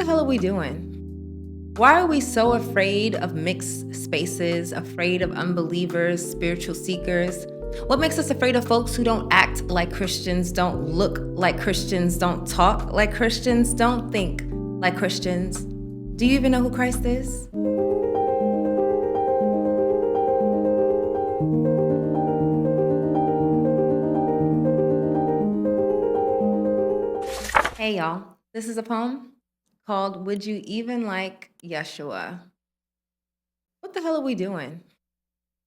the hell are we doing? Why are we so afraid of mixed spaces, afraid of unbelievers, spiritual seekers? What makes us afraid of folks who don't act like Christians, don't look like Christians, don't talk like Christians, don't think like Christians? Do you even know who Christ is? Hey y'all, this is a poem called Would You Even Like Yeshua? What the hell are we doing?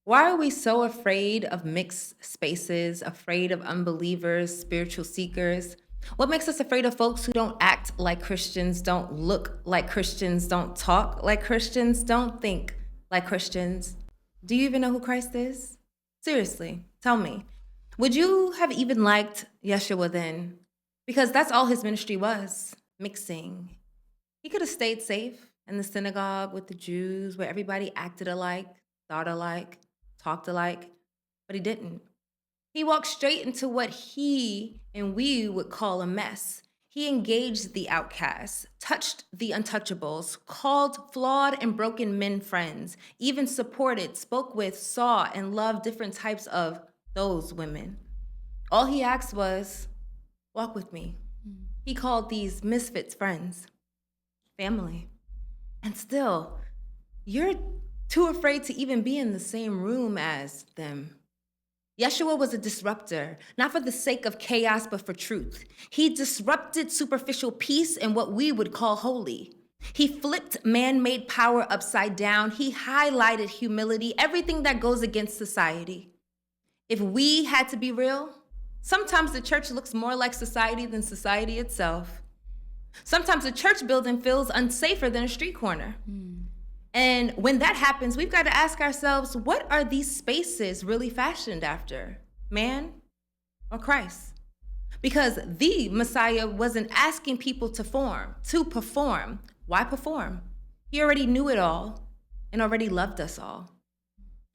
Why are we so afraid of mixed spaces, afraid of unbelievers, spiritual seekers? What makes us afraid of folks who don't act like Christians, don't look like Christians, don't talk like Christians, don't think like Christians? Do you even know who Christ is? Seriously, tell me. Would you have even liked Yeshua then? Because that's all his ministry was, mixing. He could have stayed safe in the synagogue with the Jews where everybody acted alike, thought alike, talked alike, but he didn't. He walked straight into what he and we would call a mess. He engaged the outcasts, touched the untouchables, called flawed and broken men friends, even supported, spoke with, saw, and loved different types of those women. All he asked was, walk with me. He called these misfits friends, family. And still, you're too afraid to even be in the same room as them. Yeshua was a disruptor, not for the sake of chaos, but for truth. He disrupted superficial peace and what we would call holy. He flipped man-made power upside down. He highlighted humility, everything that goes against society. If we had to be real, sometimes the church looks more like society than society itself. Sometimes a church building feels unsafer than a street corner. And when that happens, we've got to ask ourselves, what are these spaces really fashioned after? Man or Christ? Because the Messiah wasn't asking people to perform. Why perform? He already knew it all and already loved us all.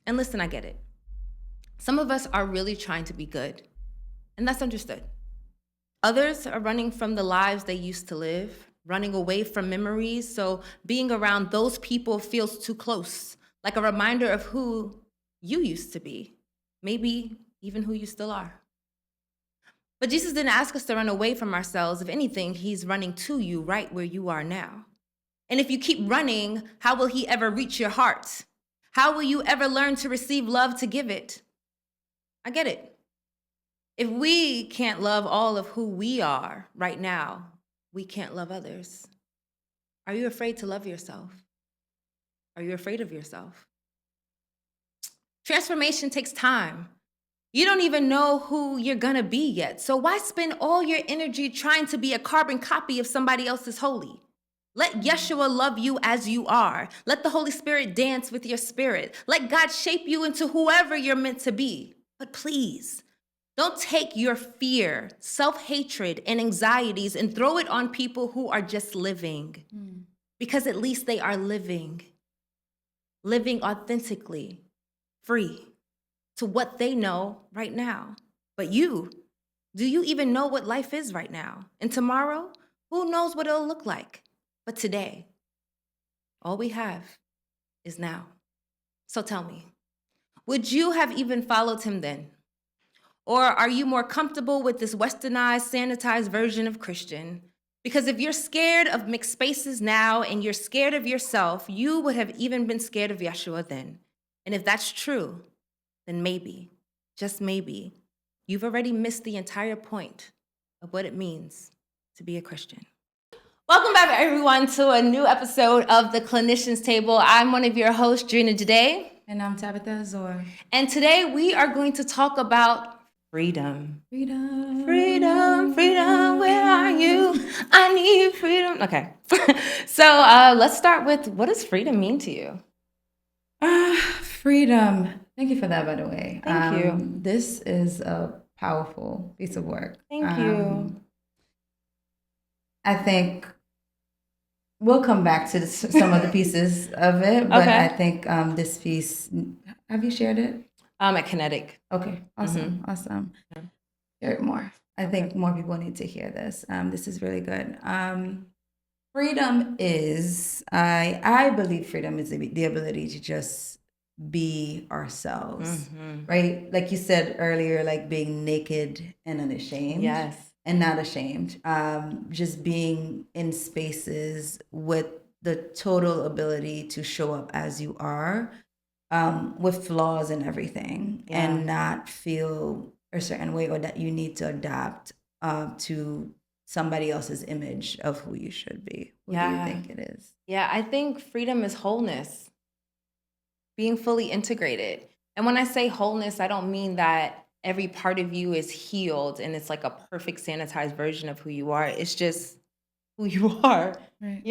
And listen, I get it. Some of us are really trying to be good, and that's understood. Others are running from the lives they used to live, running away from memories, so being around those people feels too close, like a reminder of who you used to be, maybe even who you still are. But Jesus didn't ask us to run away from ourselves. If anything, he's running to you right where you are now. And if you keep running, how will he ever reach your heart? How will you ever learn to receive love to give it? I get it. If we can't love all of who we are right now, we can't love others. Are you afraid to love yourself? Are you afraid of yourself? Transformation takes time. You don't even know who you're gonna be yet. So why spend all your energy trying to be a carbon copy of somebody else's holy? Let Yeshua love you as you are. Let the Holy Spirit dance with your spirit. Let God shape you into whoever you're meant to be. But please, don't take your fear, self-hatred, and anxieties and throw it on people who are just living. Because at least they are living authentically, free to what they know right now. But do you even know what life is right now? And tomorrow, who knows what it'll look like? But today, all we have is now. So tell me, would you have even followed him then? Or are you more comfortable with this westernized, sanitized version of Christian? Because if you're scared of mixed spaces now and you're scared of yourself, you would have even been scared of Yeshua then. And if that's true, then maybe, just maybe, you've already missed the entire point of what it means to be a Christian. Welcome back, everyone, to a new episode of the Clinician's Table. I'm one of your hosts, Drina Jade. And I'm Tabitha Azor. And today we are going to talk about freedom. Freedom. Freedom, freedom, where are you? I need freedom. Okay. So let's start with, what does freedom mean to you? Freedom. Thank you for that, by the way. Thank you. This is a powerful piece of work. Thank you. I think we'll come back to some of the pieces of it, but Okay. I think this piece, have you shared it? At Kinetic. Okay, awesome, awesome. Yeah. Share it more. I think more people need to hear this. This is really good. Freedom is, I believe freedom is the ability to just be ourselves, Mm-hmm. right? Like you said earlier, like being naked and unashamed Yes. and not ashamed. Just being in spaces with the total ability to show up as you are, with flaws and everything, Yeah. and not feel a certain way or that you need to adapt to somebody else's image of who you should be. What do you Yeah. think it is? Yeah. I think freedom is wholeness, being fully integrated. And when I say wholeness, I don't mean that every part of you is healed and it's like a perfect sanitized version of who you are. It's just who you are, Right.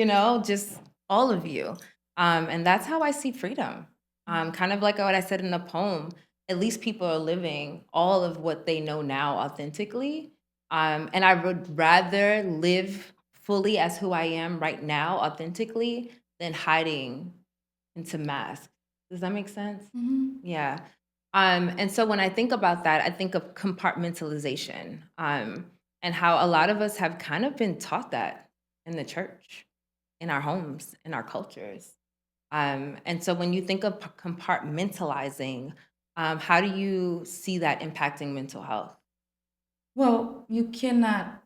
just all of you. And that's how I see freedom. Kind of like what I said in the poem, at least people are living all of what they know now authentically. And I would rather live fully as who I am right now authentically than hiding into masks. Does that make sense? Mm-hmm. Yeah. And so when I think about that, I think of compartmentalization, and how a lot of us have kind of been taught that in the church, in our homes, in our cultures. And so when you think of compartmentalizing, how do you see that impacting mental health? Well, you cannot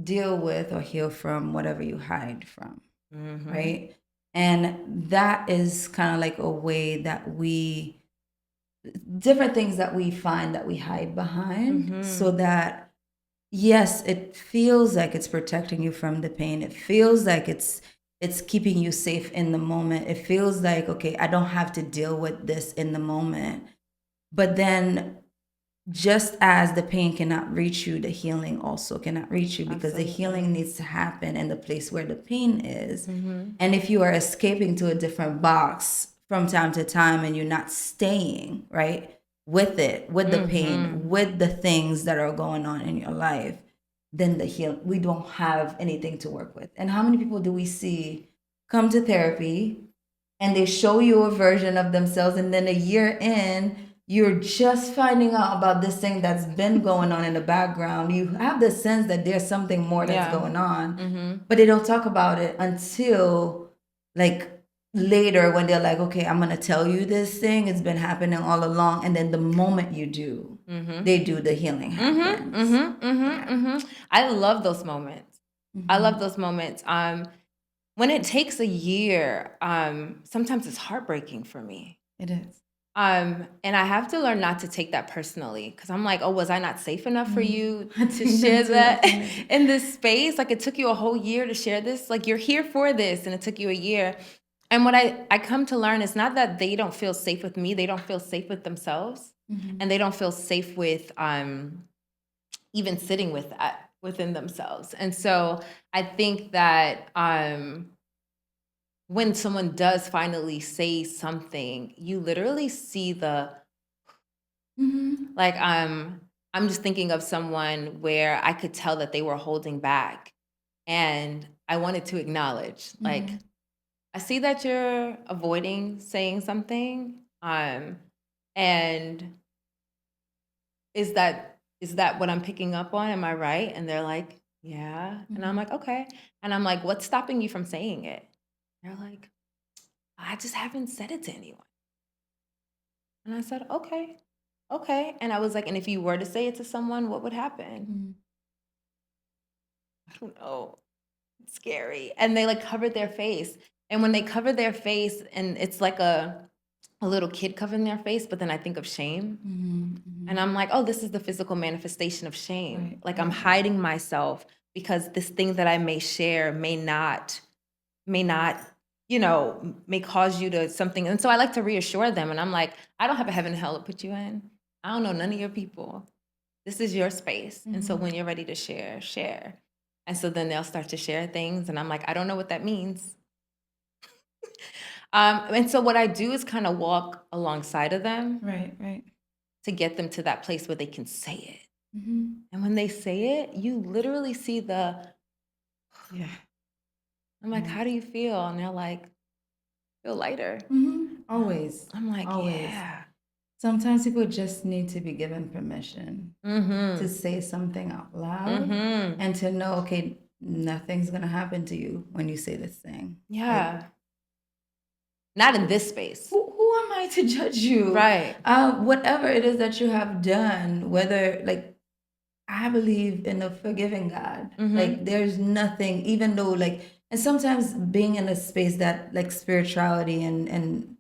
deal with or heal from whatever you hide from, Mm-hmm. right? And that is kind of like a way that we, different things that we find that we hide behind so Mm-hmm. that, yes, it feels like it's protecting you from the pain. It feels like it's keeping you safe in the moment. It feels like, okay, I don't have to deal with this in the moment. But then just as the pain cannot reach you, the healing also cannot reach you, because the Absolutely. healing needs to happen in the place where the pain is. Mm-hmm. And if you are escaping to a different box from time to time and you're not staying, right, with it, with the Mm-hmm. pain, with the things that are going on in your life, then we don't have anything to work with. And how many people do we see come to therapy and they show you a version of themselves, and then a year in you're just finding out about this thing that's been going on in the background. You have the sense that there's something more that's Yeah. going on, Mm-hmm. but they don't talk about it until like later, when they're like, okay, I'm gonna tell you this thing, it's been happening all along. And then the moment you do, Mm-hmm. they do, the healing Mm-hmm. happens. Mm-hmm. Mm-hmm. Yeah. Mm-hmm. I love those moments. I love Mm-hmm. those moments. When it takes a year, sometimes it's heartbreaking for me. It is. And I have to learn not to take that personally, because I'm like, oh, was I not safe enough for you I to think share that too. I that think that too. in this space? Like, it took you a whole year to share this. Like, you're here for this, and it took you a year. And what I come to learn is not that they don't feel safe with me, they don't feel safe with themselves, Mm-hmm. and they don't feel safe with even sitting with that within themselves. And so I think that when someone does finally say something, you literally see the Mm-hmm. like I'm just thinking of someone where I could tell that they were holding back, and I wanted to acknowledge, like, Mm-hmm. I see that you're avoiding saying something, and is that what I'm picking up on? Am I right? And they're like, yeah. And I'm Mm-hmm. like, okay. And I'm like, what's stopping you from saying it? They're like, I just haven't said it to anyone. And I said, okay, okay. And I was like, and if you were to say it to someone, what would happen? Mm-hmm. I don't know. It's scary. And they like covered their face. And when they cover their face, and it's like a little kid covering their face, but then I think of shame. Mm-hmm. And I'm like, oh, this is the physical manifestation of shame. Right, Like, I'm right. hiding myself because this thing that I may share may not, may cause you to something. And so I like to reassure them. And I'm like, I don't have a heaven and hell to put you in. I don't know none of your people. This is your space. And so Mm-hmm. when you're ready to share, share. And so then they'll start to share things. And I'm like, I don't know what that means. And so what I do is kind of walk alongside of them Right, right. to get them to that place where they can say it. Mm-hmm. And when they say it, you literally see Yeah. I'm like, Right. how do you feel? And they're like, feel lighter. Mm-hmm. Always. I'm like, Always. yeah. Sometimes people just need to be given permission to Mm-hmm. say something out loud Mm-hmm. and to know, okay, nothing's gonna happen to you when you say this thing. Yeah. Not in this space. Who am I to judge you? Right. Whatever it is that you have done, whether like I believe in a forgiving God. Like there's nothing, even though like, and sometimes being in a space that like spirituality and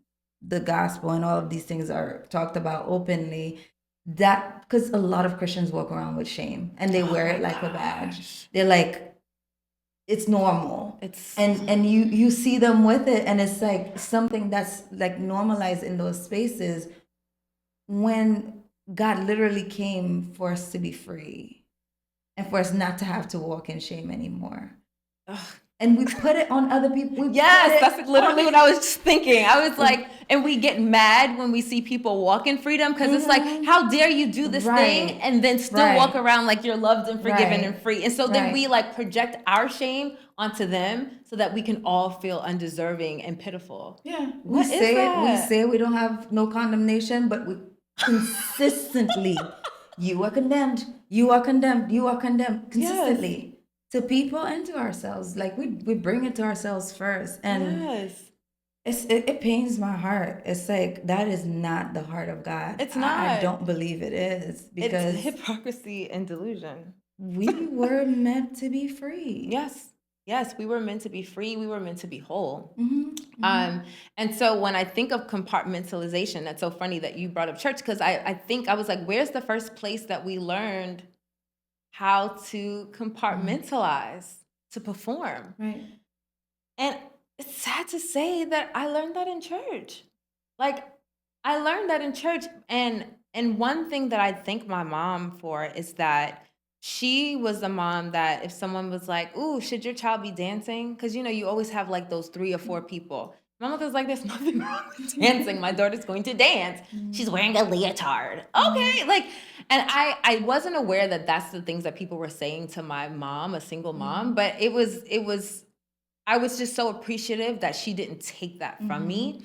the gospel and all of these things are talked about openly, that because a lot of Christians walk around with shame and they wear it like a badge. They're like, it's normal. And you see them with it, and it's like something that's like normalized in those spaces when God literally came for us to be free and for us not to have to walk in shame anymore. Ugh. And we put it on other people. Yes, that's literally what I was just thinking. I was like, and we get mad when we see people walk in freedom because it's like, how dare you do this thing and then still walk around like you're loved and forgiven and free. And so then we like project our shame onto them so that we can all feel undeserving and pitiful. Yeah. We say we don't have no condemnation, but we consistently, you are condemned, you are condemned, you are condemned consistently. Yes. To people and to ourselves. Like we bring it to ourselves first. And it pains my heart. It's like that is not the heart of God. It's not. I don't believe it is, because it's hypocrisy and delusion. We were meant to be free. Yes, we were meant to be free. We were meant to be whole. And so when I think of compartmentalization, that's so funny that you brought up church, because I think I was like, where's the first place that we learned how to compartmentalize to perform? Right. And it's sad to say that I learned that in church. Like, I learned that in church. And one thing that I thank my mom for is that she was the mom that if someone was like, ooh, should your child be dancing? Because, you always have like those 3 or 4 people. My mother's like, there's nothing wrong with dancing. My daughter's going to dance. She's wearing a leotard. Okay. Like, and I wasn't aware that that's the things that people were saying to my mom, a single mom, but I was just so appreciative that she didn't take that from me.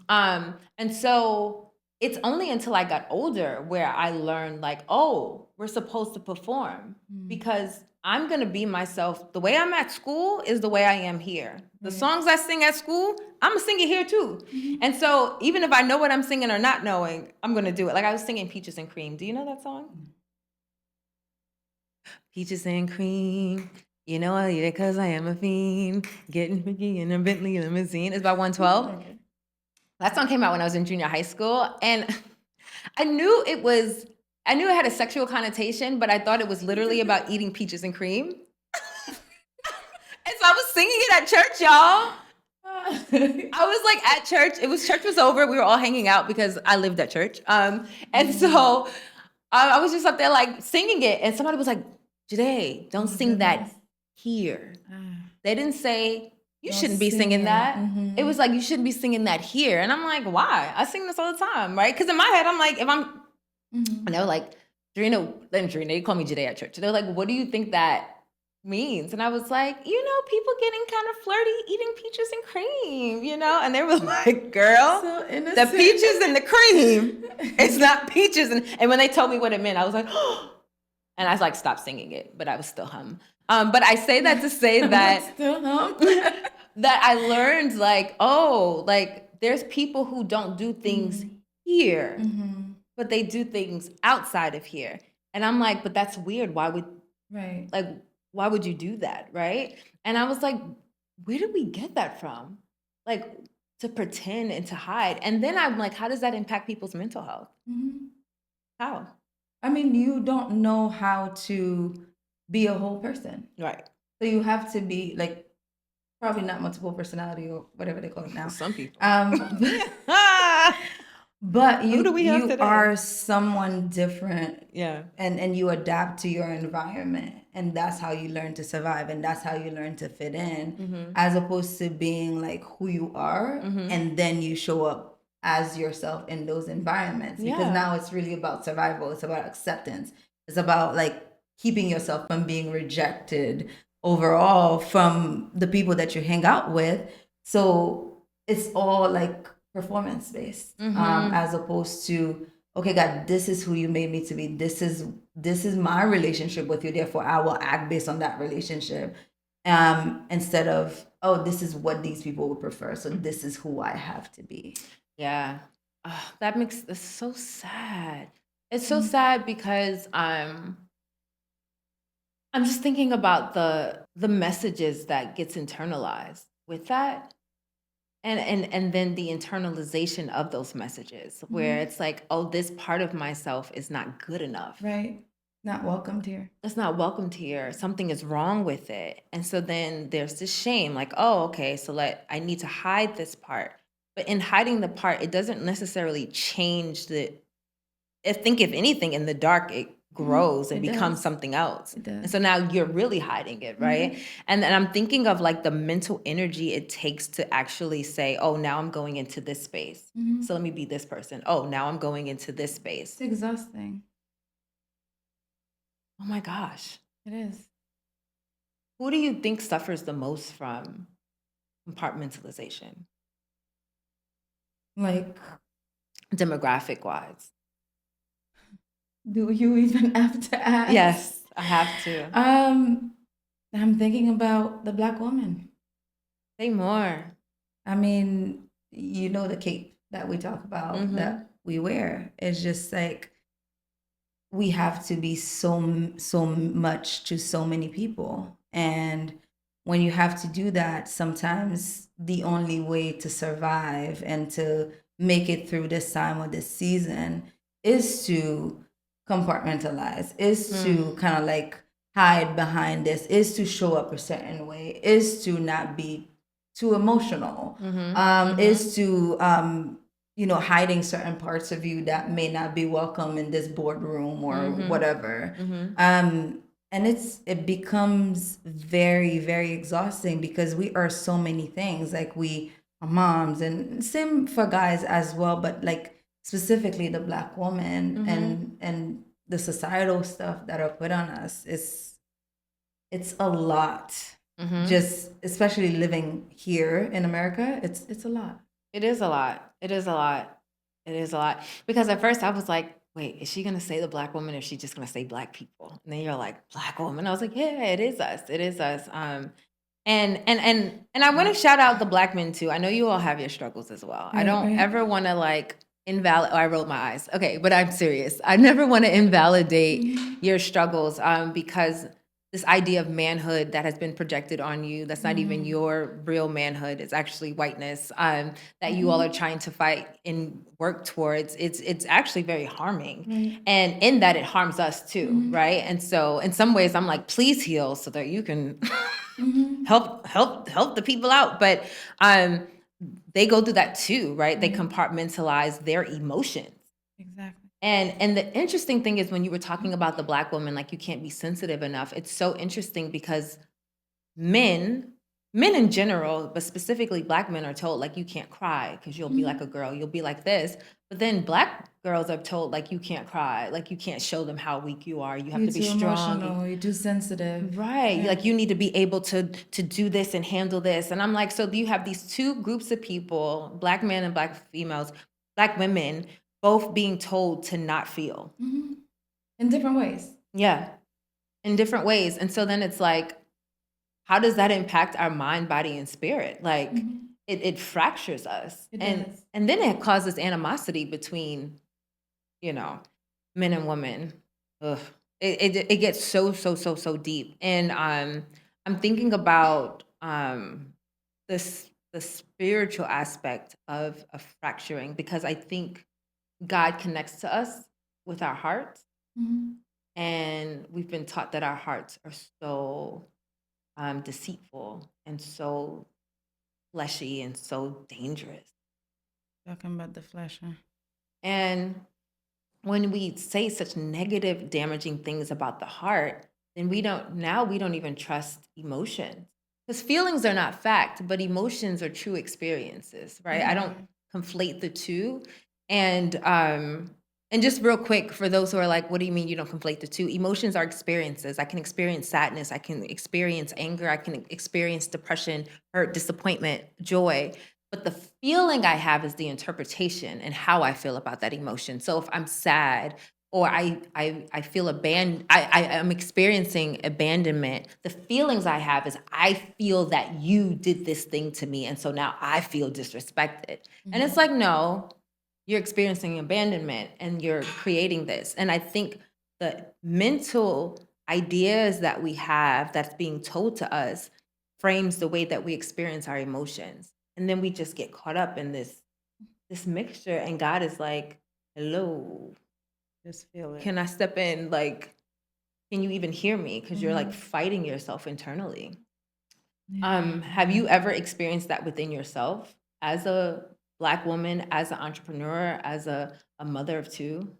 And so it's only until I got older where I learned like, oh, we're supposed to perform because I'm going to be myself. The way I'm at school is the way I am here. The songs I sing at school, I'm going to sing it here too. And so even if I know what I'm singing or not knowing, I'm going to do it. Like I was singing Peaches and Cream. Do you know that song? Peaches and cream. You know I eat it because I am a fiend. Getting freaky in a Bentley limousine. It's by 112. Okay. That song came out when I was in junior high school. And I knew it had a sexual connotation, but I thought it was literally about eating peaches and cream. And so I was singing it at church, y'all. I was like at church. Church was over. We were all hanging out because I lived at church. And so I was just up there like singing it. And somebody was like, Jade, don't sing that here. They didn't say, you shouldn't be singing that. It was like, you shouldn't be singing that here. And I'm like, why? I sing this all the time, right? Because in my head, I'm like, if I'm, and they were like, Drina, they call me Jade at church. They're like, what do you think that means? And I was like, people getting kind of flirty, eating peaches and cream, And they were like, girl, so the peaches and the cream, it's not peaches. And when they told me what it meant, I was like, oh. And I like stopped singing it, but I was still hum. But I say that to say that that I learned like, oh, like there's people who don't do things here, but they do things outside of here. And I'm like, but that's weird. Why would you do that, right? And I was like, where did we get that from? Like to pretend and to hide. And then I'm like, how does that impact people's mental health? How? I mean, you don't know how to be a whole person. Right. So you have to be like, probably not multiple personality or whatever they call it now. Some people. But you are someone different. Yeah. And you adapt to your environment. And that's how you learn to survive. And that's how you learn to fit in. As opposed to being like who you are. And then you show up as yourself in those environments. Because now it's really about survival. It's about acceptance. It's about like keeping yourself from being rejected overall from the people that you hang out with. So it's all like performance based, as opposed to, okay, God, this is who you made me to be. This is my relationship with you. Therefore, I will act based on that relationship. instead of, oh, this is what these people would prefer, so this is who I have to be. Yeah. That makes it's so sad. It's so Mhm. sad because I'm just thinking about the messages that gets internalized with that. And then the internalization of those messages where Mhm. it's like, oh, this part of myself is not good enough. Right. Not welcomed here. It's not welcomed here. Something is wrong with it. And so then there's this shame, like, oh, okay, so I need to hide this part. But in hiding the part, it doesn't necessarily change the I think if anything, in the dark, it Mhm. grows and It becomes does. something else. It And does. so now you're really hiding it, right? Mhm. And then I'm thinking of like the mental energy it takes to actually say, oh, now I'm going into this space. So Mhm. let me be this person. Oh, now I'm going into this It's space. exhausting. Oh my gosh. It is. Who do you think suffers the most from compartmentalization, Like, demographic wise? do you even have to ask? Yes, I have to. Um, I'm thinking about the black woman. Say more. I mean, you know, the cape that we talk about Mm-hmm. that we wear is just like we have to be so much to so many people, and when you have to do that, sometimes the only way to survive and to make it through this time or this season is to compartmentalize, is to kind of like hide behind this, is to show up a certain way, is to not be too emotional, Mm-hmm. Mm-hmm. is to hiding certain parts of you that may not be welcome in this boardroom or Mm-hmm. whatever. Mm-hmm. And it becomes very, very exhausting because we are so many things. Like we are moms, and same for guys as well, but like specifically the black woman Mm-hmm. and the societal stuff that are put on us is it's a lot. Mm-hmm. Just especially living here in America, it's a lot. It is a lot. It is a lot. It is a lot. Because at first I was like, wait, is she gonna say the black woman or is she just gonna say black people? And then you're like, black woman. I was like, yeah, it is us. It is us. And I want to shout out the black men too. I know you all have your struggles as well. I Right, don't right. ever want to like invalidate. Oh, I rolled my eyes. Okay, but I'm serious. I never want to invalidate Mhm. your struggles because this idea of manhood that has been projected on you, that's not even Mhm. your real manhood. It's actually whiteness that you all are Mhm. trying to fight and work towards. It's actually very harming. Right. And in that it harms us too, Mhm. right? And so in some ways I'm like, please heal so that you can Mhm. help the people out. But um they go through that too, right? They Right. compartmentalize their emotions. Exactly. And the interesting thing is when you were talking about the black woman, like you can't be sensitive enough. It's so interesting because men, men in general, but specifically black men are told like you can't cry because you'll be like a Mhm. girl, you'll be like this. But then black girls are told like you can't cry, like you can't show them how weak you are. You have You're to be too strong. emotional. You're too sensitive. Right. Yeah. Like you need to be able to do this and handle this. And I'm like, so you have these two groups of people, black men and black females, black women, both being told to not feel. Mhm. In different ways. Yeah. In different ways. And so then it's like, how does that impact our mind, body, and spirit? Like Mhm. it fractures us. It And does. and then it causes animosity between, you know, men and women. Ugh. It gets so deep. And I'm thinking about this the spiritual aspect of fracturing because I think God connects to us with our hearts. Mhm. And we've been taught that our hearts are so deceitful and so fleshy and so dangerous. Talking about the flesh, huh? And when we say such negative, damaging things about the heart, then we don't even trust emotions. Because feelings are not fact, but emotions are true experiences, right? They I don't are. conflate the two. And and just real quick for those who are like, what do you mean you don't conflate the two? Emotions are experiences. I can experience sadness, I can experience anger, I can experience depression, hurt, disappointment, joy. But the feeling I have is the interpretation and how I feel about that emotion. So if I'm sad, or I feel I'm experiencing abandonment. The feelings I have is I feel that you did this thing to me, and so now I feel disrespected. And it's Mhm. like, no, you're experiencing abandonment and you're creating this. And I think the mental ideas that we have that's being told to us frames the way that we experience our emotions. And then we just get caught up in this mixture, and God is like, hello, Just feel it. can I step in? Like, can you even hear me? Because you're like Mhm. fighting yourself internally. Yeah. Have you ever experienced that within yourself as a Black woman, as an entrepreneur, as a mother of two?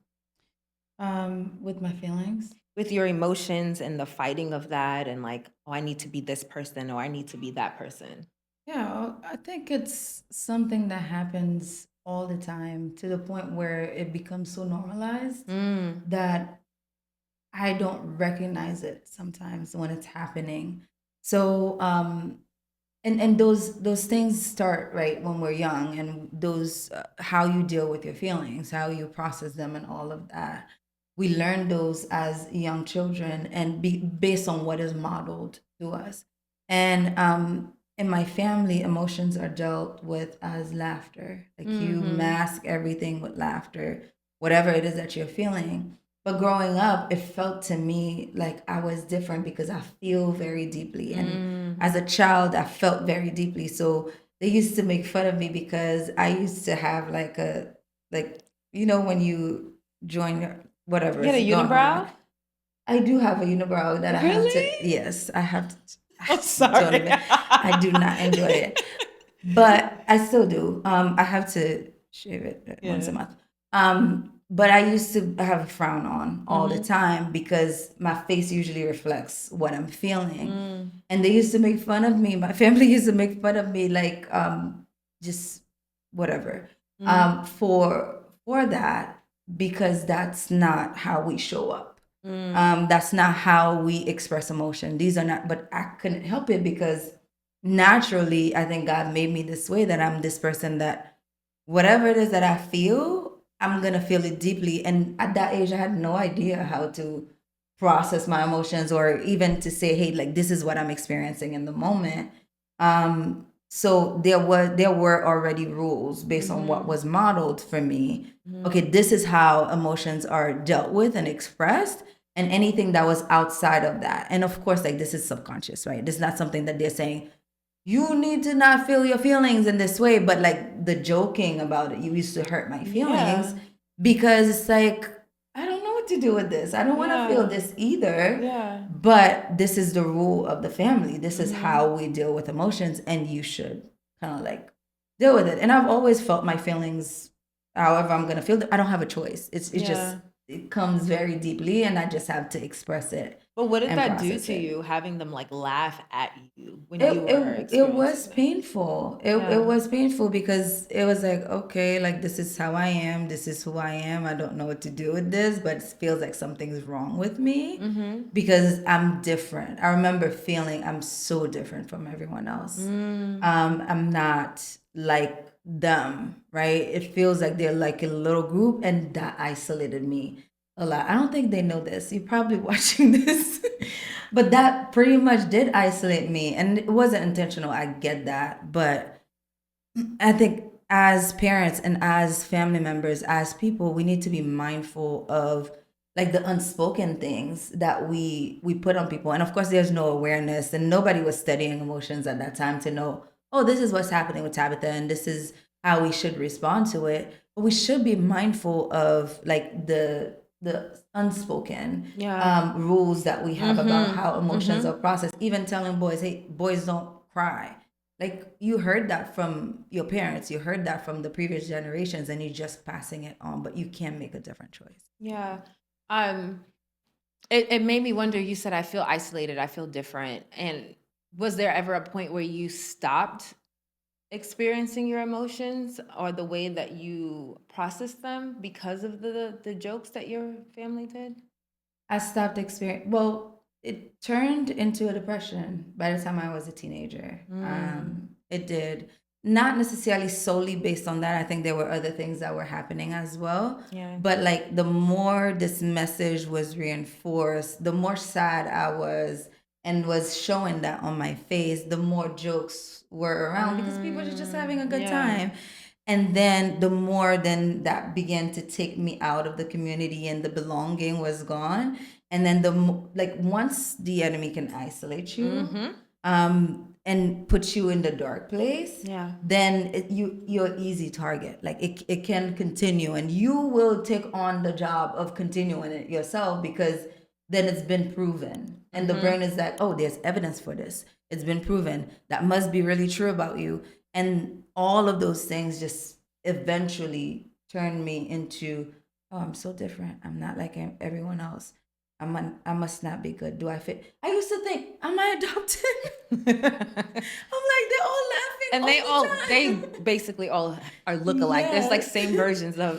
With my feelings. With your emotions and the fighting of that, and like, oh, I need to be this person or I need to be that person. Yeah, I think it's something that happens all the time to the point where it becomes so normalized Mm, that I don't recognize it sometimes when it's happening. So, and those things start right when we're young, and those how you deal with your feelings, how you process them, and all of that. We learn those as young children, and based on what is modeled to us. And in my family, emotions are dealt with as laughter. Like you mm-hmm, mask everything with laughter, whatever it is that you're feeling. But growing up, it felt to me like I was different because I feel very deeply. And mm, as a child, I felt very deeply. So they used to make fun of me because I used to have like when you join whatever you had is a going on. unibrow? I do have a unibrow that I have to, Really? yes, I have to, I'm don't sorry. even, I do not enjoy it, but I still do. I have to shave it once a Yeah. month. But I used to have a frown on all the Mm-hmm. time because my face usually reflects what I'm feeling. Mm, And they used to make fun of me. My family used to make fun of me, like just whatever, mm, for that, because that's not how we show up. mm, That's not how we express emotion. These are not, but I couldn't help it because naturally, I think God made me this way, that I'm this person that whatever it is that I feel, I'm going to feel it deeply. And at that age, I had no idea how to process my emotions, or even to say, hey, like this is what I'm experiencing in the moment. So there were already rules based on what mm-hmm, was modeled for me. Okay, mm-hmm. this is how emotions are dealt with and expressed, and anything that was outside of that. And of course, like this is subconscious, right? This is not something that they're saying, you need to not feel your feelings in this way. But like the joking about it, you used to hurt my feelings Yeah. because it's like, I don't know what to do with this. I don't want to feel Yeah. this either. Yeah. But this is the rule of the family. This is Mm-hmm. how we deal with emotions, and you should kind of like deal with it. And I've always felt my feelings however I'm gonna feel. I don't have a choice. It's just, Yeah. it comes very deeply, and I just have to express it But what did and that do process to it. you, having them like laugh at you when it you were it experiencing was this? painful. It Yeah. was painful because it was like, okay, like this is how I am, this is who I am. I don't know what to do with this, but it feels like something's wrong with me Mm-hmm. because I'm different. I remember feeling I'm so different from everyone else. Mm. I'm not like them, right? It feels like they're like a little group, and that isolated me a lot. I don't think they know this. You're probably watching this. But that pretty much did isolate me, and it wasn't intentional. I get that, but I think as parents and as family members, as people, we need to be mindful of like the unspoken things that we put on people. And of course, there's no awareness, and nobody was studying emotions at that time to know, oh, this is what's happening with Tabitha, and this is how we should respond to it. But we should be mindful of like the unspoken Yeah. rules that we have about Mm-hmm. how emotions are Mm-hmm. processed. Even telling boys, hey, boys don't cry, like you heard that from your parents, you heard that from the previous generations, and you're just passing it on, but you can make a different choice. Yeah. Um, it made me wonder, you said I feel isolated, I feel different. And was there ever a point where you stopped experiencing your emotions or the way that you process them because of the jokes that your family did? I stopped experience. Well, it turned into a depression by the time I was a teenager. Mm. It did. not necessarily solely based on that. I think there were other things that were happening as well. Yeah. But like the more this message was reinforced, the more sad I was and was showing that on my face, the more jokes were around because people are just having a good time. And then the more then that began to take me out of the community and the belonging was gone. And then like once the enemy can isolate you, and put you in the dark place, then you're an easy target. Like it can continue, and you will take on the job of continuing it yourself because then it's been proven, and the brain is like, oh, there's evidence for this. It's been proven. That must be really true about you, and all of those things just eventually turn me into, oh, I'm so different. I'm not like everyone else. I must not be good. Do I fit? I used to think, am I adopted? I'm like, they're all laughing. And they basically all are lookalike. There's like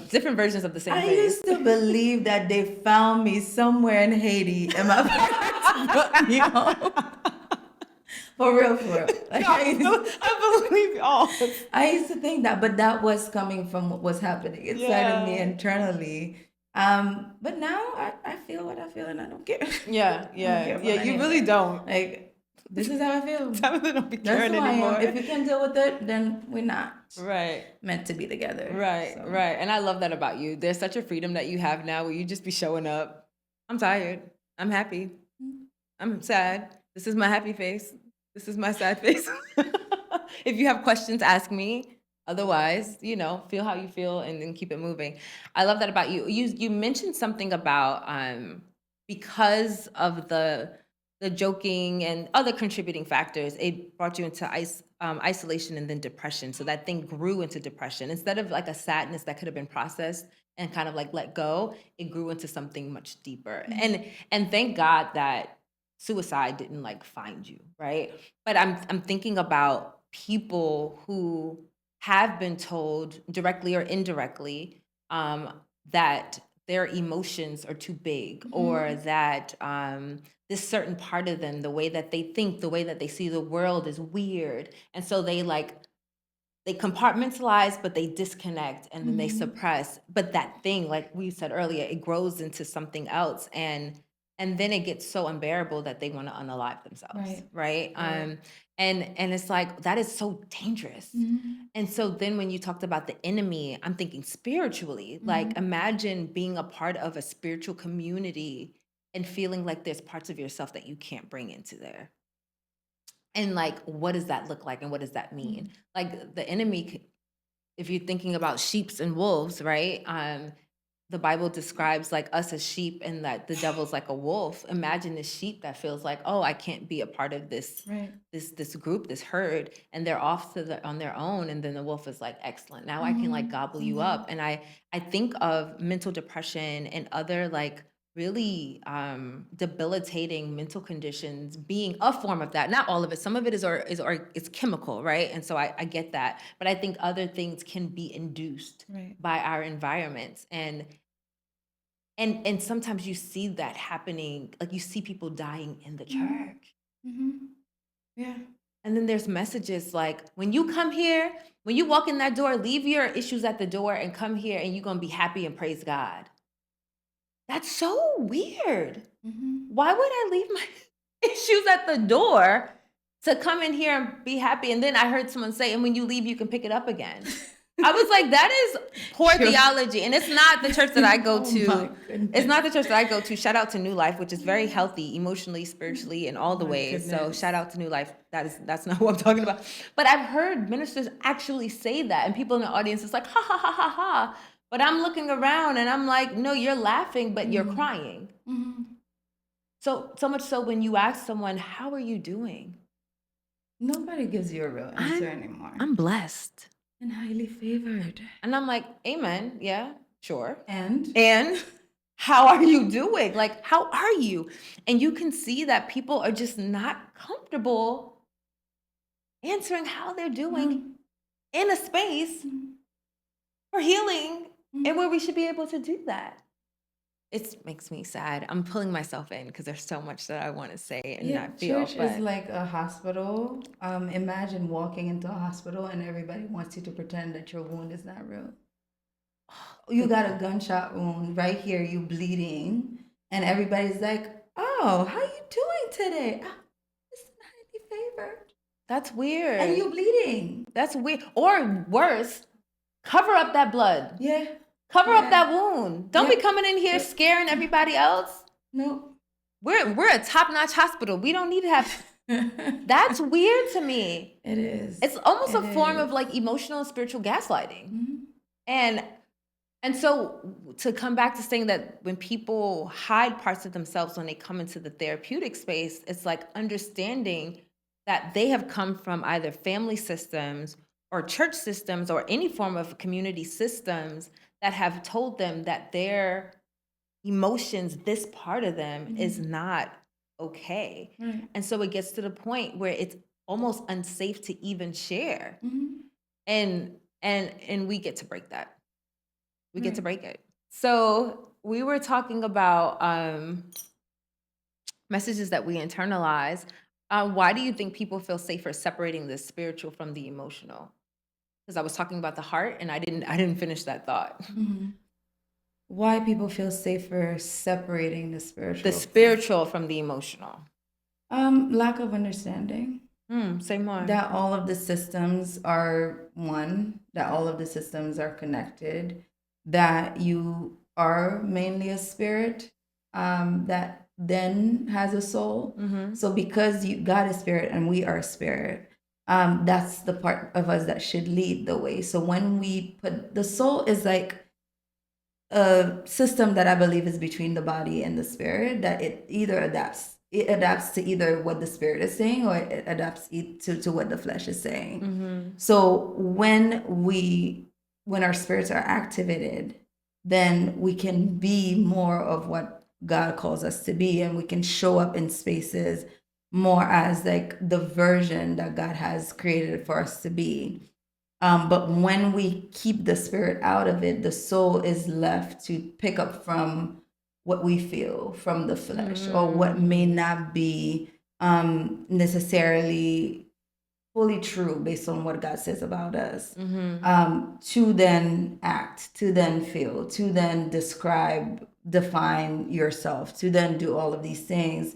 different versions of the same face. I used to believe that they found me somewhere in Haiti and my parents brought me home. For real. Like, I believe y'all. I used to think that, but that was coming from what was happening inside of me internally. But now I feel what I feel and I don't care. Yeah. You really don't. Like, this is how I feel. Tabitha don't be That's caring who I anymore. am. If you can deal with it, then we're not right meant to be together. Right. And I love that about you. There's such a freedom that you have now where you just be showing up. I'm tired. I'm happy. I'm sad. This is my happy face. This is my sad face. If you have questions, ask me. Otherwise, feel how you feel and then keep it moving. I love that about you. You mentioned something about because of the joking and other contributing factors, it brought you into isolation and then depression. So that thing grew into depression. Instead of like a sadness that could have been processed and kind of like let go, it grew into something much deeper. And thank God that suicide didn't like find you, right? But I'm thinking about people who have been told directly or indirectly that their emotions are too big, or that this certain part of them, the way that they think, the way that they see the world is weird. And so they compartmentalize, but they disconnect and then they suppress. But that thing, like we said earlier, it grows into something else. And then it gets so unbearable that they want to unalive themselves. Right. And it's like, that is so dangerous. And so then when you talked about the enemy, I'm thinking spiritually, like imagine being a part of a spiritual community and feeling like there's parts of yourself that you can't bring into there. And like, what does that look like? And what does that mean? Like the enemy, if you're thinking about sheeps and wolves, right? The Bible describes like us as sheep and that the devil's like a wolf. Imagine this sheep that feels like, oh, I can't be a part of this, this group, this herd, and they're off on their own. And then the wolf is like, excellent. Now I can like gobble you up. And I think of mental depression and other like really debilitating mental conditions being a form of that. Not all of it. Some of it is it's chemical, right? And so I get that. But I think other things can be induced by our environments. And sometimes you see that happening, like you see people dying in the church. Yeah. And then there's messages like, when you come here, when you walk in that door, leave your issues at the door and come here and you're going to be happy and praise God. That's so weird. Why would I leave my issues at the door to come in here and be happy? And then I heard someone say, and when you leave, you can pick it up again. I was like, that is poor theology. And it's not the church that I go to. It's not the church that I go to. Shout out to New Life, which is very healthy, emotionally, spiritually, in all the ways. So shout out to New Life. That's not what I'm talking about. But I've heard ministers actually say that. And people in the audience is like, ha, ha, ha, ha, ha. But I'm looking around and I'm like, no, you're laughing, but you're crying. So much so when you ask someone, how are you doing? Nobody gives you a real answer anymore. I'm blessed. And highly favored. And I'm like, amen. Yeah, sure. And how are you doing? Like, how are you? And you can see that people are just not comfortable answering how they're doing in a space for healing and where we should be able to do that. it makes me sad. I'm pulling myself in because there's so much that I want to say and Yeah, not feel, church is but like a hospital. Imagine walking into a hospital and everybody wants you to pretend that your wound is not real. You got a gunshot wound right here, you bleeding, and everybody's like, "Oh, how you doing today? Oh, it's highly favored." that's And weird. you bleeding. That's weird. Or worse, cover up that blood. Yeah. Cover up Yeah. that wound. Don't be Yep. coming in here Yep. scaring everybody else. Nope. We're a top-notch hospital. We don't need to have that's weird to me. It is. It's almost a It form of is. like emotional and spiritual gaslighting. Mhm. And and so to come back to saying that when people hide parts of themselves when they come into the therapeutic space, it's like understanding that they have come from either family systems or church systems or any form of community systems that have told them that their emotions, this part of them is Mhm. not okay. Right. And so it gets to the point where it's almost unsafe to even share. Mhm. And we get to break that. We get to Right. break it. So we were talking about messages that we internalize. Why do you think people feel safer separating the spiritual from the emotional? Because I was talking about the heart, and I didn't finish that thought. Mhm. Why people feel safer separating the The spiritual from spiritual from the emotional. lack of understanding Say more. that all of the systems are one, that all of the systems are connected, that you are mainly a spirit, that then has a soul. Mm-hmm. So because you God is spirit and we are spirit, that's the part of us that should lead the way. So when we put the soul is like a system that I believe is between the body and the spirit, that it either adapts. It adapts to either what the spirit is saying or it adapts to what the flesh is saying. Mm-hmm. So when our spirits are activated, then we can be more of what God calls us to be, and we can show up in spaces more as like the version that God has created for us to be. But when we keep the spirit out of it, the soul is left to pick up from what we feel from the flesh or what may not be necessarily fully true based on what God says about us, Mm-hmm. to then act, to then feel, to then describe, define yourself, to then do all of these things.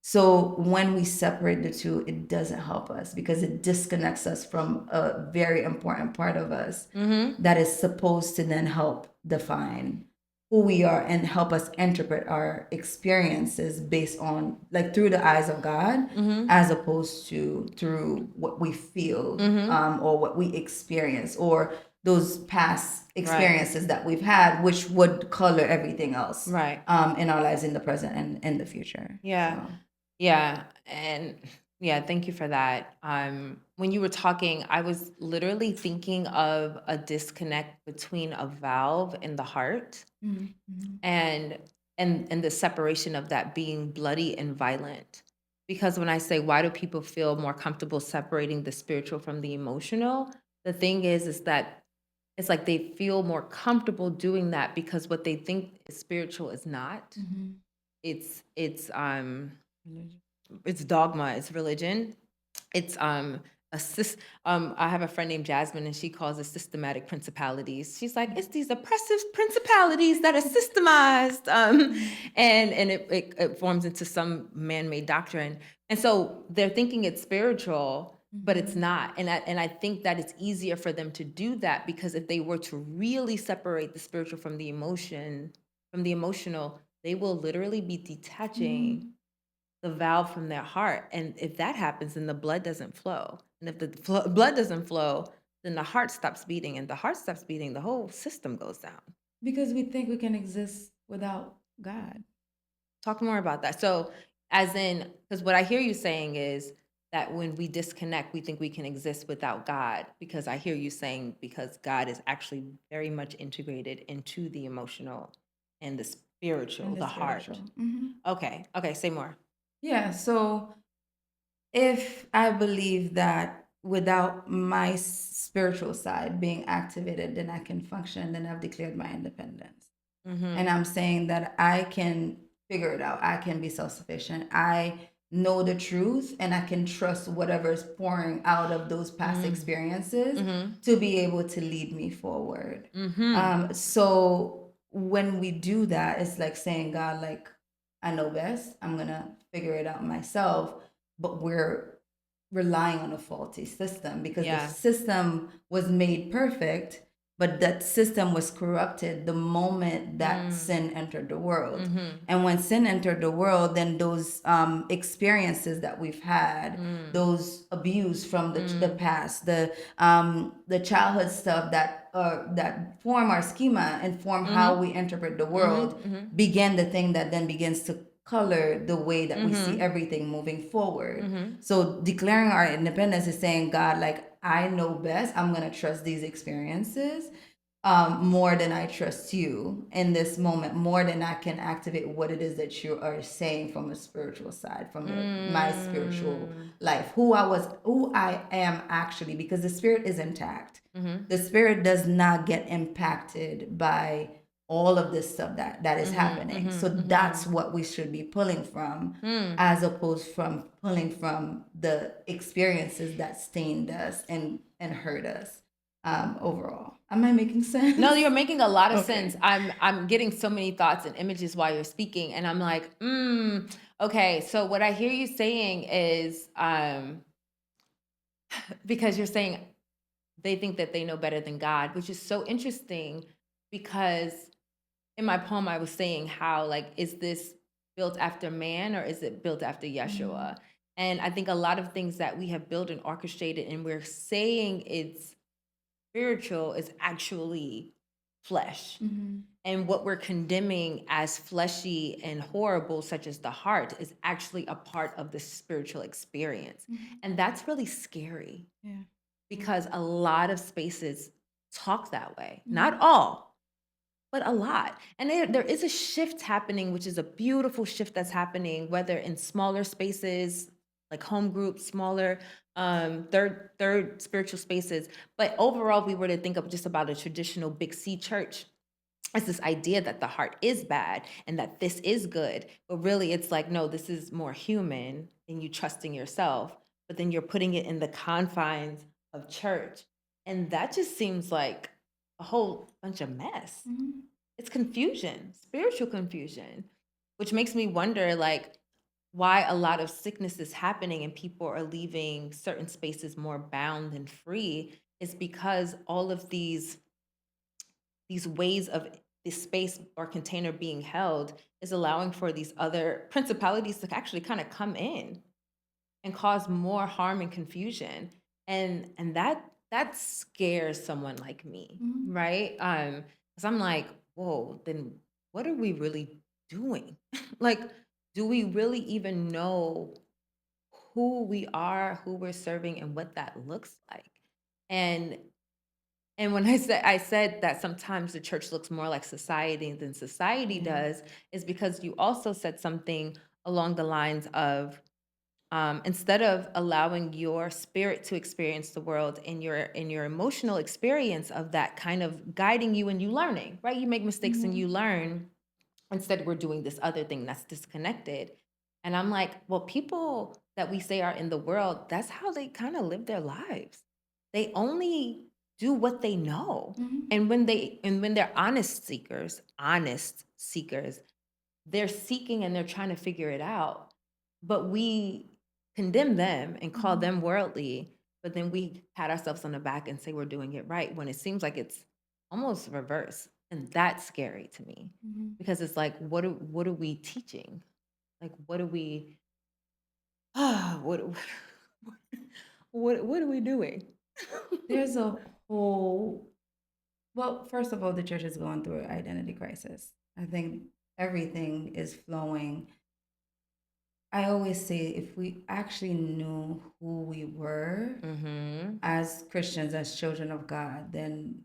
So when we separate the two, it doesn't help us because it disconnects us from a very important part of us Mm-hmm. that is supposed to then help define who we are and help us interpret our experiences based on like through the eyes of God Mm-hmm. as opposed to through what we feel, Mm-hmm. or what we experience or those past Right. experiences that we've had, which would color everything else Right. in our lives in the present and in the future. Yeah. So. Yeah. And yeah, thank you for that. When you were talking, I was literally thinking of a disconnect between a valve and the heart Mhm. and and the separation of that being bloody and violent. Because when I say why do people feel more comfortable separating the spiritual from the emotional, the thing is that it's like they feel more comfortable doing that because what they think is spiritual is not. Mhm. It's it's dogma, it's religion. It's a I have a friend named Jasmine and she calls it systematic principalities. She's like, it's these oppressive principalities that are systemized. And it forms into some man-made doctrine. And so they're thinking it's spiritual, but it's Mhm. not. And I think that it's easier for them to do that because if they were to really separate the spiritual from the emotional, they will literally be detaching Mhm. the valve from their heart. And if that happens, then the blood doesn't flow. And if the blood doesn't flow, then the heart stops beating. And the heart stops beating, the whole system goes down. Because we think we can exist without God. Talk more about that. So, as in, because what I hear you saying is that when we disconnect, we think we can exist without God. Because I hear you saying because God is actually very much integrated into the emotional and the spiritual, And the the heart. spiritual. Mhm. Okay. Okay. Say more. Yeah. So if I believe that without my spiritual side being activated, then I can function, then I've declared my independence. And I'm saying that I can figure it out. I can be self sufficient. I know the truth and I can trust whatever is pouring out of those past experiences to be able to lead me forward. So when we do that, it's like saying, God, like, I know best. I'm going to figure it out myself. But we're relying on a faulty system because the Yeah. system was made perfect, but that system was corrupted the moment that sin entered the world. And when sin entered the world, then those experiences that we've had, those abuse from the past, the childhood stuff that form our schema and form how we interpret the world, began the thing that then begins to color the way that we see everything moving forward. So declaring our independence is saying, God, like, I know best. I'm going to trust these experiences more than I trust you in this moment, more than I can activate what it is that you are saying from a spiritual side, from my spiritual life, who I am actually, because the spirit is intact. The spirit does not get impacted by all of this stuff that is happening. So that's what we should be pulling from, as opposed from pulling from the experiences that stained us and hurt us overall. Am I making sense? No, you're making a lot of Okay. sense. I'm getting so many thoughts and images while you're speaking, and I'm like, okay. So what I hear you saying is, because you're saying they think that they know better than God, which is so interesting because in my poem I was saying how, like, is this built after man or is it built after Yeshua? And I think a lot of things that we have built and orchestrated and we're saying it's spiritual is actually flesh. And what we're condemning as fleshy and horrible, such as the heart, is actually a part of the spiritual experience. And that's really scary. Yeah. Because a lot of spaces talk that way. Not all, but a lot. And there is a shift happening, which is a beautiful shift that's happening, whether in smaller spaces, like home groups, smaller third spiritual spaces. But overall, we were to think of just about a traditional big C church, it's this idea that the heart is bad and that this is good. But really, it's like, no, this is more human and you trusting yourself. But then you're putting it in the confines of church. And that just seems like a whole bunch of mess. It's confusion, spiritual confusion, which makes me wonder, like, why a lot of sickness is happening and people are leaving certain spaces more bound than free is because all of these ways of this space or container being held is allowing for these other principalities to actually kind of come in and cause more harm and confusion, and that scares someone like me, right? Because I'm like, whoa, then what are we really doing? Like, do we really even know who we are, who we're serving, and what that looks like? And when I said that sometimes the church looks more like society than society does, is because you also said something along the lines of, instead of allowing your spirit to experience the world and your emotional experience of that kind of guiding you and you learning, right? You make mistakes and you learn. Instead, we're doing this other thing that's disconnected. And I'm like, well, people that we say are in the world, that's how they kind of live their lives. They only do what they know. And when they're honest seekers, they're seeking and they're trying to figure it out. But we condemn them and call them worldly, but then we pat ourselves on the back and say we're doing it right when it seems like it's almost reverse. And that's scary to me because it's like, what are we teaching? Like, what are we, what, what are we doing? There's a whole, well, first of all, the church is going through an identity crisis. I think everything is flowing. I always say if we actually knew who we were as Christians, as children of God, then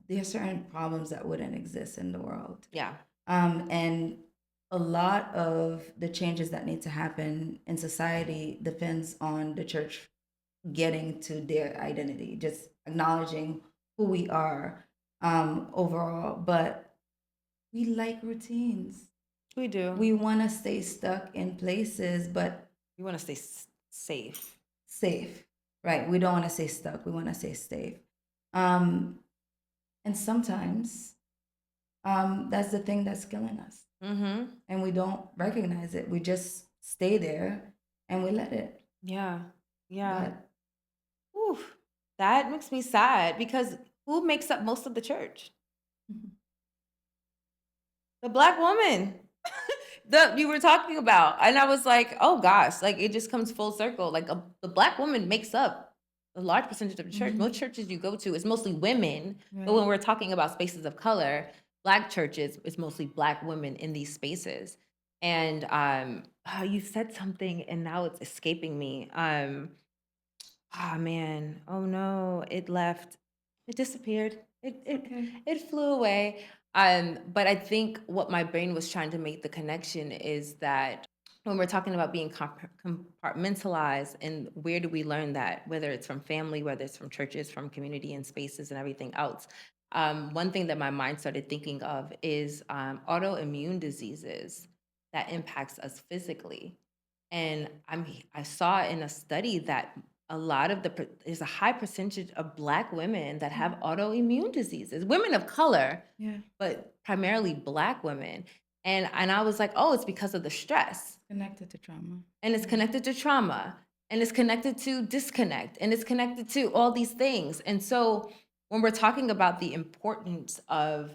there are certain problems that wouldn't exist in the world. Yeah. And a lot of the changes that need to happen in society depends on the church getting to their identity, just acknowledging who we are overall. But We like routines. We do. We want to stay stuck in places, but We want to stay safe. safe, right? We don't want to stay stuck. We want to stay safe. Um, and sometimes that's the thing that's killing us. Mm-hmm. And we don't recognize it. We just stay there and we let it. Yeah. Yeah. But Oof. That makes me sad because who makes up most of the church? The Black woman. The you were talking about. And I was like, oh gosh, like it just comes full circle. Like the Black woman makes up a large percentage of the church. Most churches you go to, it's mostly women. But when right. we're talking about spaces of color, Black churches, it's mostly Black women in these spaces. And you said something and now it's escaping me. Ah, man. Oh, no. It left. It disappeared. Okay. It flew away. But I think what my brain was trying to make the connection is that when we're talking about being compartmentalized and where do we learn that, whether it's from family, whether it's from churches, from community and spaces and everything else. One thing that my mind started thinking of is autoimmune diseases that impacts us physically. And I saw in a study that a lot of there's a high percentage of Black women that have autoimmune diseases, women of color, Yeah. but primarily Black women. And I was like, oh, it's because of the stress. Connected to trauma. And it's connected to trauma. And it's connected to disconnect. And it's connected to all these things. And so when we're talking about the importance of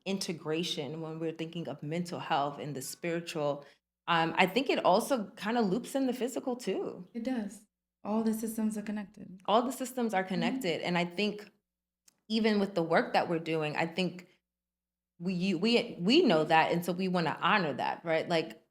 integration, when we're thinking of mental health and the spiritual, I think it also kind of loops in the physical too. It does. All the systems are connected. All the systems are connected. And I think even with the work that we're doing, I think we know that, and so we want to honor that, right? Like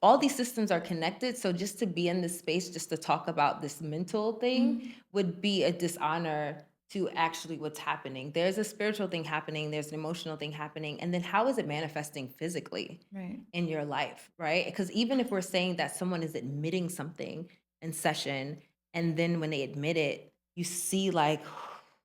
all these systems are connected. So just to be in this space, just to talk about this mental thing would be a dishonor to actually what's happening. There's a spiritual thing happening, there's an emotional thing happening, and then how is it manifesting physically Right. in your life, right? Because even if we're saying that someone is admitting something in session, and then when they admit it, you see like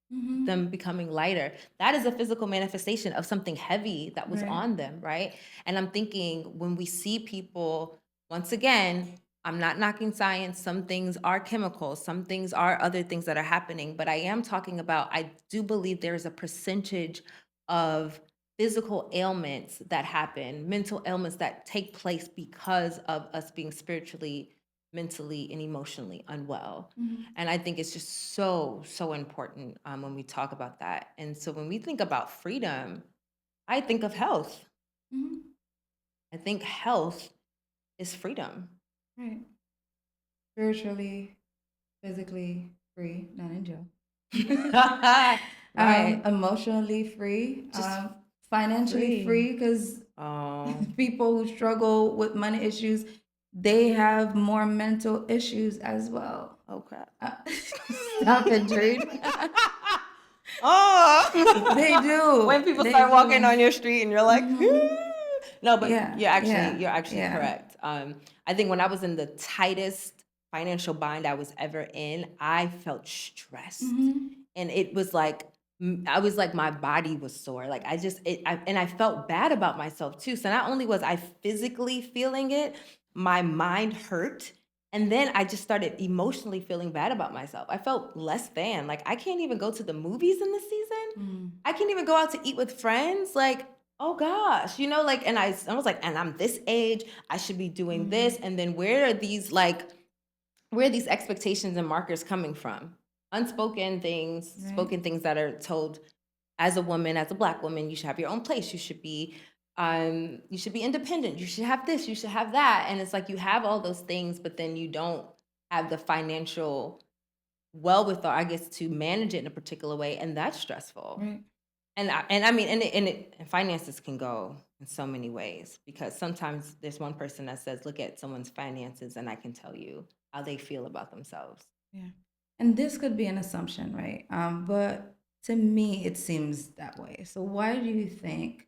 them becoming lighter. That is a physical manifestation of something heavy that was Right. on them, right? And I'm thinking when we see people, once again, I'm not knocking science. Some things are chemicals, some things are other things that are happening, but I am talking about, I do believe there is a percentage of physical ailments that happen, mental ailments that take place because of us being spiritually, mentally, and emotionally unwell. And I think it's just so, so important when we talk about that. And so when we think about freedom, I think of health. I think health is freedom. Right. Spiritually, physically free, not in jail. Right. Emotionally free, Just financially free, because Oh, people who struggle with money issues, they have more mental issues as well. oh crap. Stop it, Jude. Oh, They do. when people They start walking do. on your street and you're like, no, but Yeah, you're actually yeah. correct. I think when I was in the tightest financial bind I was ever in, I felt stressed, and it was like I was like my body was sore. Like and I felt bad about myself too. So not only was I physically feeling it, my mind hurt. And then I just started emotionally feeling bad about myself. I felt less than. Like I can't even go to the movies in the season. I can't even go out to eat with friends. Like, oh gosh, like, and I was like, and I'm this age, I should be doing this. And then where are these expectations and markers coming from? Unspoken things, spoken things that are told as a woman, as a Black woman, you should have your own place. You should be independent. You should have this, you should have that. And it's like you have all those things, but then you don't have the financial wherewithal, I guess, to manage it in a particular way. And that's stressful. Right. And I mean, and finances can go in so many ways, because sometimes there's one person that says, look at someone's finances and I can tell you how they feel about themselves. Yeah. And this could be an assumption, right? But to me, it seems that way. So why do you think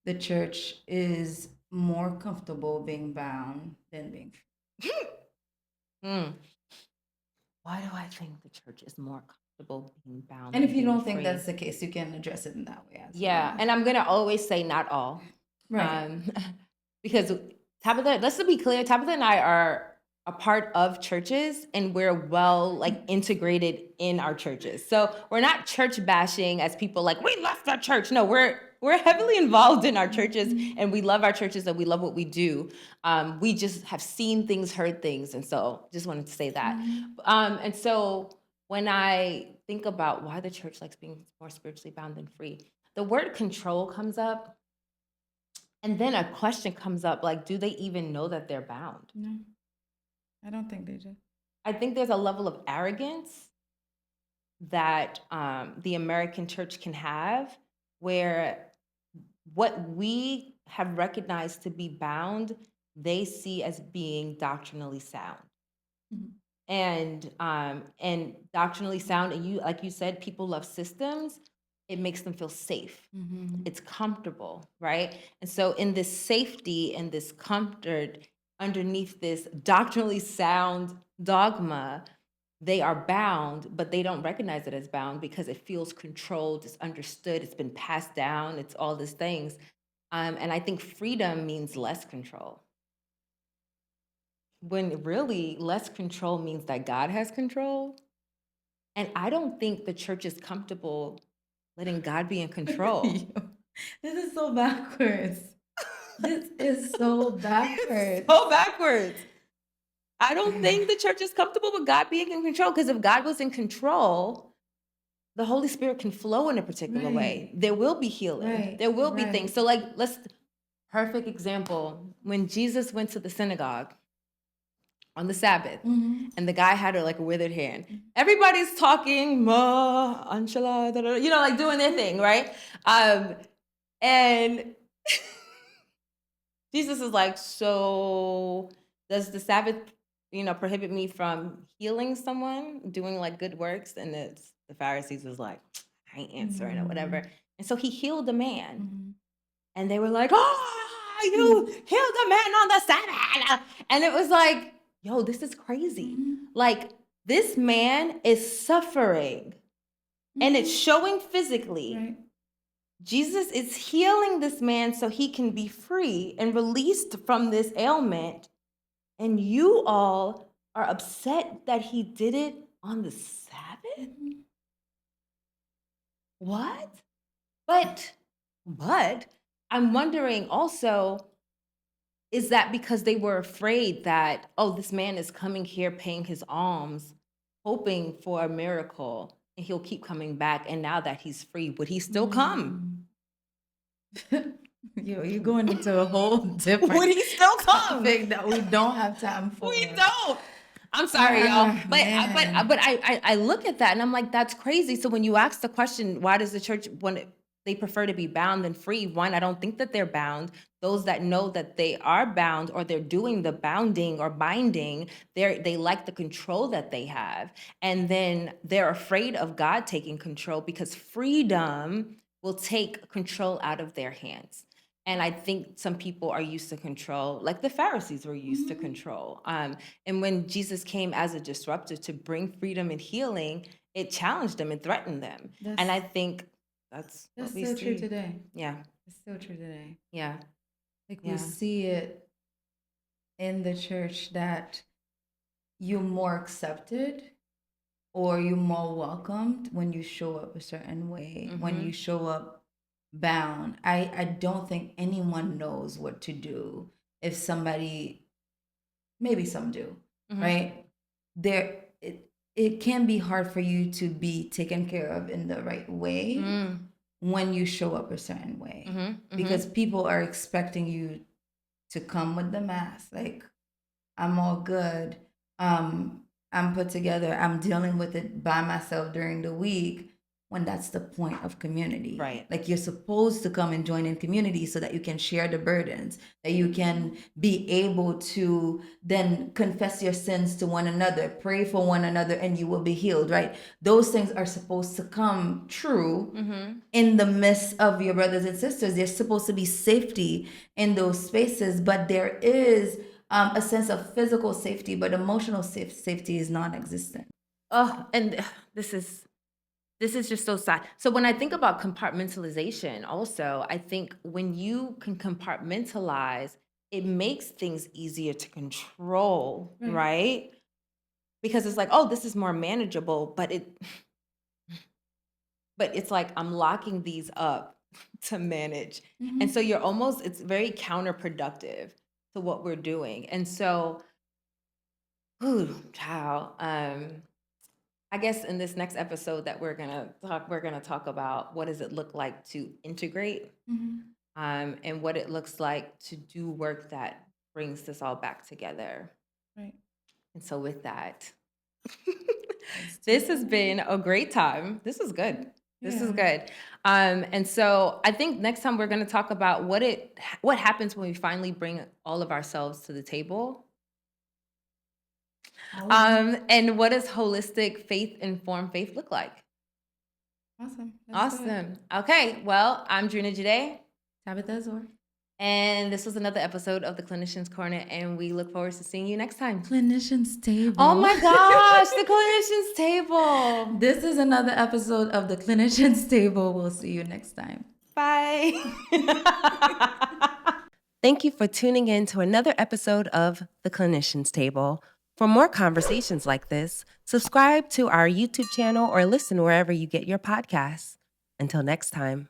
the church is more comfortable being bound than being free? Hmm. Why do I think the church is more comfortable? comfortable being bound And than if you being don't think free. that's the case, you can address it in that way as Yeah, well. and I'm gonna always say not all. Right. Um, because Tabitha, let's be clear, Tabitha and I are a part of churches and we're well like integrated in our churches. So we're not church bashing as people like, we left our church. No, we're heavily involved in our churches and we love our churches and we love what we do. We just have seen things, heard things, and so just wanted to say that. And so when I think about why the church likes being more spiritually bound than free, the word control comes up. And then a question comes up like, do they even know that they're bound? No, I don't think they do. I think there's a level of arrogance that the American church can have where what we have recognized to be bound, they see as being doctrinally sound. Mhm. And doctrinally sound, and you, like you said, people love systems. It makes them feel safe. Mhm. It's comfortable, right? And so in this safety and this comfort underneath this doctrinally sound dogma, they are bound, but they don't recognize it as bound because it feels controlled, it's understood, it's been passed down, it's all these things. And I think freedom means less control. When really less control means that God has control. And I don't think the church is comfortable letting God be in control. This is so backwards. This is so backwards. So backwards. I don't think the church is comfortable with God being in control, because if God was in control, the Holy Spirit can flow in a particular way. There will be healing. Right, There will be right. things. So like, perfect example, when Jesus went to the synagogue on the Sabbath, and the guy had like a withered hand. Everybody's talking, ma, anshala, da, da, da, like doing their thing, right? And Jesus is like, so does the Sabbath, prohibit me from healing someone, doing like good works? And the Pharisees was like, I ain't answering or whatever. And so he healed the man. And they were like, oh, you healed the man on the Sabbath. And it was like, yo, this is crazy. Like, this man is suffering and it's showing physically. Right. Jesus is healing this man so he can be free and released from this ailment. And you all are upset that he did it on the Sabbath? What? But I'm wondering also, is that because they were afraid that, oh, this man is coming here paying his alms, hoping for a miracle, and he'll keep coming back, and now that he's free, would he still come? You're going into a whole different Would he still come? topic that we don't have time for. We don't. I'm sorry, y'all. But man. I look at that and I'm like, that's crazy. So when you ask the question, why does the church, when they prefer to be bound than free? One, I don't think that they're bound. Those that know that they are bound, or they're doing the bounding or binding, they like the control that they have. And then they're afraid of God taking control, because freedom will take control out of their hands. And I think some people are used to control, like the Pharisees were used to control. And when Jesus came as a disruptor to bring freedom and healing, it challenged them and threatened them. And I think that's what we still see. true today. Yeah. It's still true today. Yeah. Like Yeah. we see it in the church that you're more accepted or you're more welcomed when you show up a certain way, when you show up bound. I don't think anyone knows what to do if somebody, maybe some do, right? It can be hard for you to be taken care of in the right way when you show up a certain way, because people are expecting you to come with the mask, like, I'm all good, I'm put together, I'm dealing with it by myself during the week, when that's the point of community. Right. Like, you're supposed to come and join in community so that you can share the burdens, that you can be able to then confess your sins to one another, pray for one another, and you will be healed, right? Those things are supposed to come true in the midst of your brothers and sisters. There's supposed to be safety in those spaces, but there is a sense of physical safety, but emotional safety is non-existent. Oh, and this is This is just so sad. So when I think about compartmentalization, also, I think when you can compartmentalize, it makes things easier to control, Right. right? Because it's like, oh, this is more manageable, but it's like I'm locking these up to manage. And so it's very counterproductive to what we're doing. And so, ooh, child, I guess in this next episode that we're gonna talk about what does it look like to integrate, and what it looks like to do work that brings this all back together. Right. And so with that, Let's do this has that. been a great time. This is good. This is Yeah. good. And so I think next time we're going to talk about what happens when we finally bring all of ourselves to the table. And what does holistic faith-informed faith look like? Awesome. Let's do it. Awesome. Okay. Well, I'm Drina Jade, Tabitha Azor. and this was another episode of the Clinician's Corner, and we look forward to seeing you next time. Clinician's Table. Oh my gosh, the Clinician's Table. This is another episode of the Clinician's Table. We'll see you next time. Bye. Thank you for tuning in to another episode of The Clinician's Table. For more conversations like this, subscribe to our YouTube channel or listen wherever you get your podcasts. Until next time.